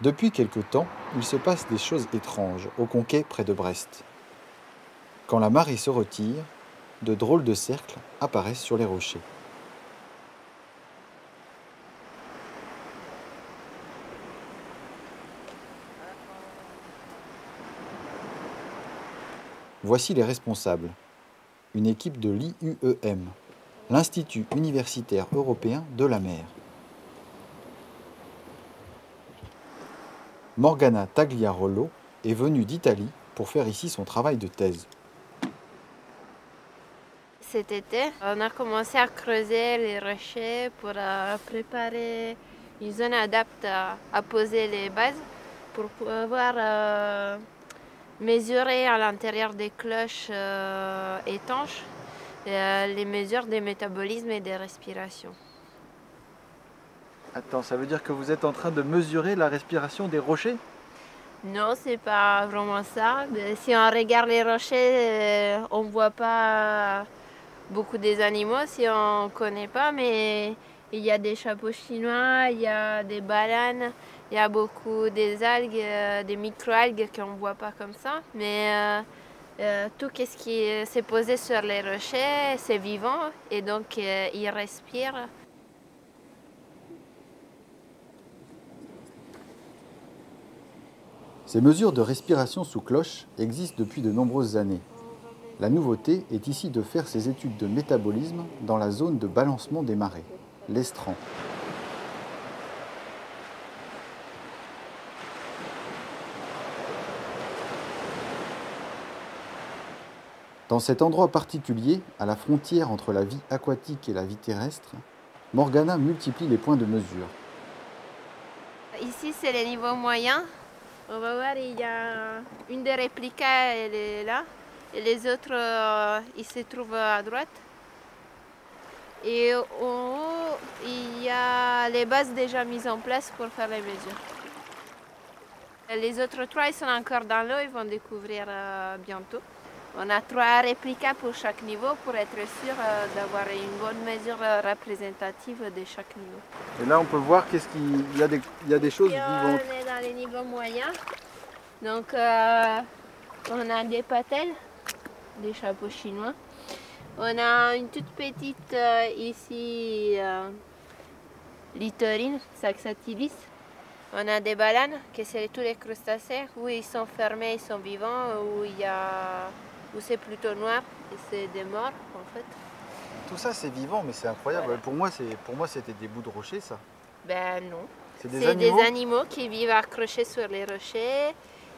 Depuis quelque temps, il se passe des choses étranges au Conquet près de Brest. Quand la marée se retire, de drôles de cercles apparaissent sur les rochers. Voici les responsables. Une équipe de l'IUEM, l'Institut universitaire européen de la mer. Morgana Tagliarollo est venue d'Italie pour faire ici son travail de thèse. Cet été, on a commencé à creuser les rochers pour préparer une zone adaptée à poser les bases pour pouvoir mesurer à l'intérieur des cloches étanches les mesures des métabolismes et des respirations. Attends, ça veut dire que vous êtes en train de mesurer la respiration des rochers? Non, c'est pas vraiment ça. Mais si on regarde les rochers, on voit pas beaucoup des animaux si on connaît pas, mais il y a des chapeaux chinois, il y a des baleines, il y a beaucoup des algues, des micro-algues qu'on voit pas comme ça. Mais tout ce qui s'est posé sur les rochers, c'est vivant et donc ils respirent. Ces mesures de respiration sous cloche existent depuis de nombreuses années. La nouveauté est ici de faire ces études de métabolisme dans la zone de balancement des marées, l'estran. Dans cet endroit particulier, à la frontière entre la vie aquatique et la vie terrestre, Morgana multiplie les points de mesure. Ici, c'est le niveau moyen. On va voir, il y a une des réplicas, elle est là. Et les autres, ils se trouvent à droite. Et en haut, il y a les bases déjà mises en place pour faire les mesures. Les autres trois, ils sont encore dans l'eau, ils vont découvrir bientôt. On a 3 réplicas pour chaque niveau pour être sûr d'avoir une bonne mesure représentative de chaque niveau. Et là, on peut voir qu'il y a des choses Et vivantes. on est dans les niveaux moyens. Donc, on a des patelles, des chapeaux chinois. On a une toute petite ici, littorine, Saxatilis. On a des baleines, que c'est tous les crustacés, où ils sont fermés, ils sont vivants, où c'est plutôt noir, et c'est des morts en fait. Tout ça, c'est vivant, mais c'est incroyable. Voilà. Pour moi, c'était des bouts de rocher, ça. Ben non. C'est C'est des animaux qui vivent accrochés sur les rochers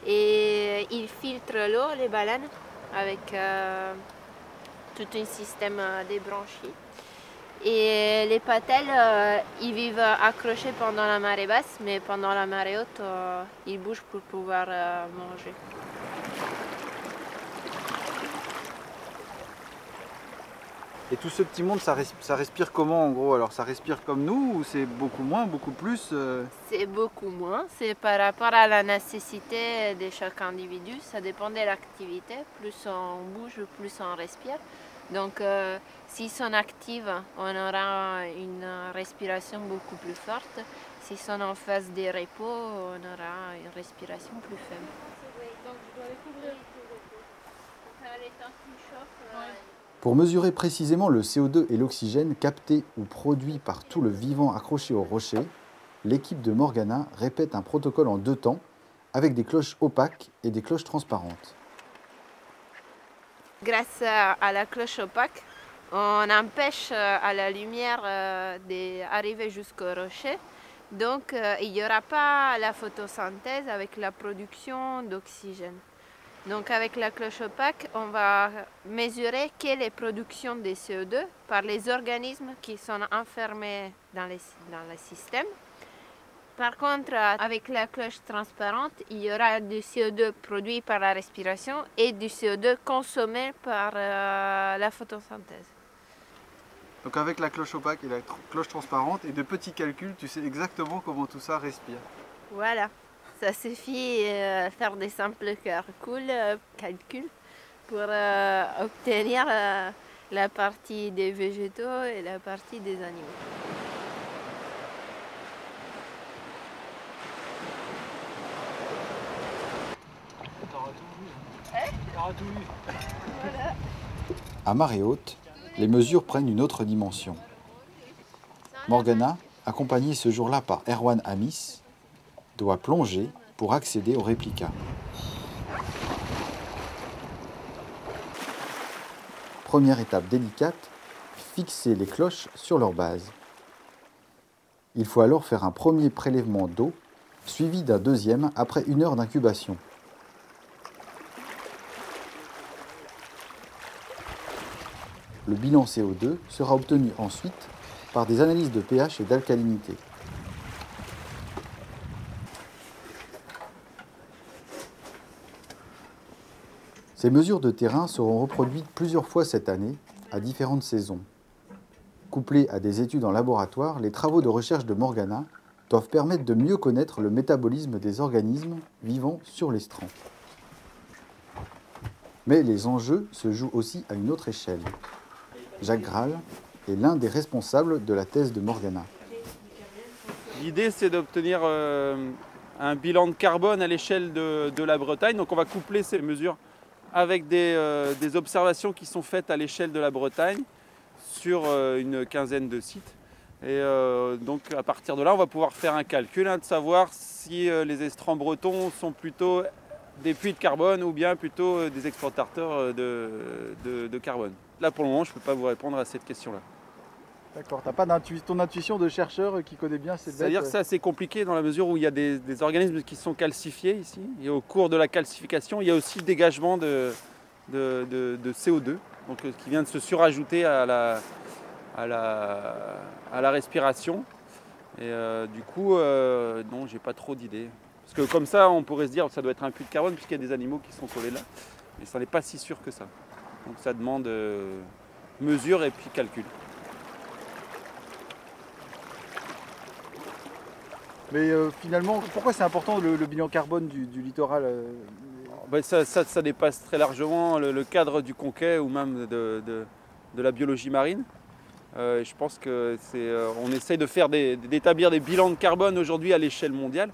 et ils filtrent l'eau, les baleines, avec tout un système de branchies. Et les patelles, ils vivent accrochés pendant la marée basse, mais pendant la marée haute, ils bougent pour pouvoir manger. Et tout ce petit monde, ça respire comment en gros? Alors ça respire comme nous ou c'est beaucoup moins, beaucoup plus C'est beaucoup moins, c'est par rapport à la nécessité de chaque individu, ça dépend de l'activité, plus on bouge, plus on respire. Donc s'ils sont actifs, on aura une respiration beaucoup plus forte. S'ils sont en phase de repos, on aura une respiration plus faible. Donc je dois les couvrir pour faire les temps qui chauffent. Pour mesurer précisément le CO2 et l'oxygène captés ou produits par tout le vivant accroché au rocher, l'équipe de Morgana répète un protocole en 2 temps avec des cloches opaques et des cloches transparentes. Grâce à la cloche opaque, on empêche à la lumière d'arriver jusqu'au rocher. Donc il n'y aura pas la photosynthèse avec la production d'oxygène. Donc avec la cloche opaque, on va mesurer quelle est la production de CO2 par les organismes qui sont enfermés dans le système. Par contre, avec la cloche transparente, il y aura du CO2 produit par la respiration et du CO2 consommé par la photosynthèse. Donc avec la cloche opaque et la cloche transparente et de petits calculs, tu sais exactement comment tout ça respire. Voilà, ça suffit faire des simples calculs pour obtenir la partie des végétaux et la partie des animaux. À marée haute, les mesures prennent une autre dimension. Morgana, accompagnée ce jour-là par Erwan Amis, doit plonger pour accéder au réplica. Première étape délicate, fixer les cloches sur leur base. Il faut alors faire un premier prélèvement d'eau, suivi d'un deuxième après 1 heure d'incubation. Le bilan CO2 sera obtenu ensuite par des analyses de pH et d'alcalinité. Ces mesures de terrain seront reproduites plusieurs fois cette année, à différentes saisons. Couplés à des études en laboratoire, les travaux de recherche de Morgana doivent permettre de mieux connaître le métabolisme des organismes vivant sur l'estran. Mais les enjeux se jouent aussi à une autre échelle. Jacques Graal est l'un des responsables de la thèse de Morgana. L'idée, c'est d'obtenir un bilan de carbone à l'échelle de la Bretagne. Donc on va coupler ces mesures avec des observations qui sont faites à l'échelle de la Bretagne sur une quinzaine de sites. Et donc à partir de là, on va pouvoir faire un calcul de savoir si les estrans bretons sont plutôt des puits de carbone ou bien plutôt des exportateurs de carbone. Là pour le moment, je ne peux pas vous répondre à cette question-là. D'accord, tu n'as pas ton intuition de chercheur qui connaît bien ces bêtes? C'est-à-dire que c'est assez compliqué dans la mesure où il y a des organismes qui sont calcifiés ici. Et au cours de la calcification, il y a aussi le dégagement de CO2, donc, qui vient de se surajouter à la respiration. Et du coup, non, j'ai pas trop d'idées. Parce que comme ça, on pourrait se dire que ça doit être un puits de carbone puisqu'il y a des animaux qui sont collés là. Mais ça n'est pas si sûr que ça. Donc ça demande mesure et puis calcul. Mais finalement, pourquoi c'est important le bilan carbone du littoral? Ben ça dépasse très largement le cadre du conquet ou même de la biologie marine. Je pense qu'on essaye d'établir des bilans de carbone aujourd'hui à l'échelle mondiale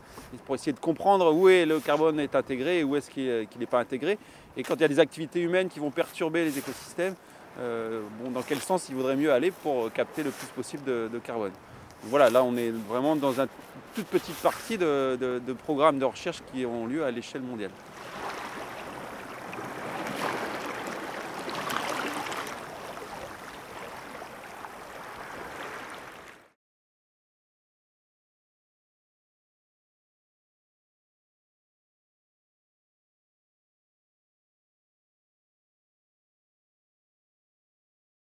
pour essayer de comprendre où est le carbone est intégré et où est-ce qu'il n'est pas intégré. Et quand il y a des activités humaines qui vont perturber les écosystèmes, dans quel sens il vaudrait mieux aller pour capter le plus possible de carbone. Voilà, là on est vraiment dans une toute petite partie de programmes de recherche qui ont lieu à l'échelle mondiale.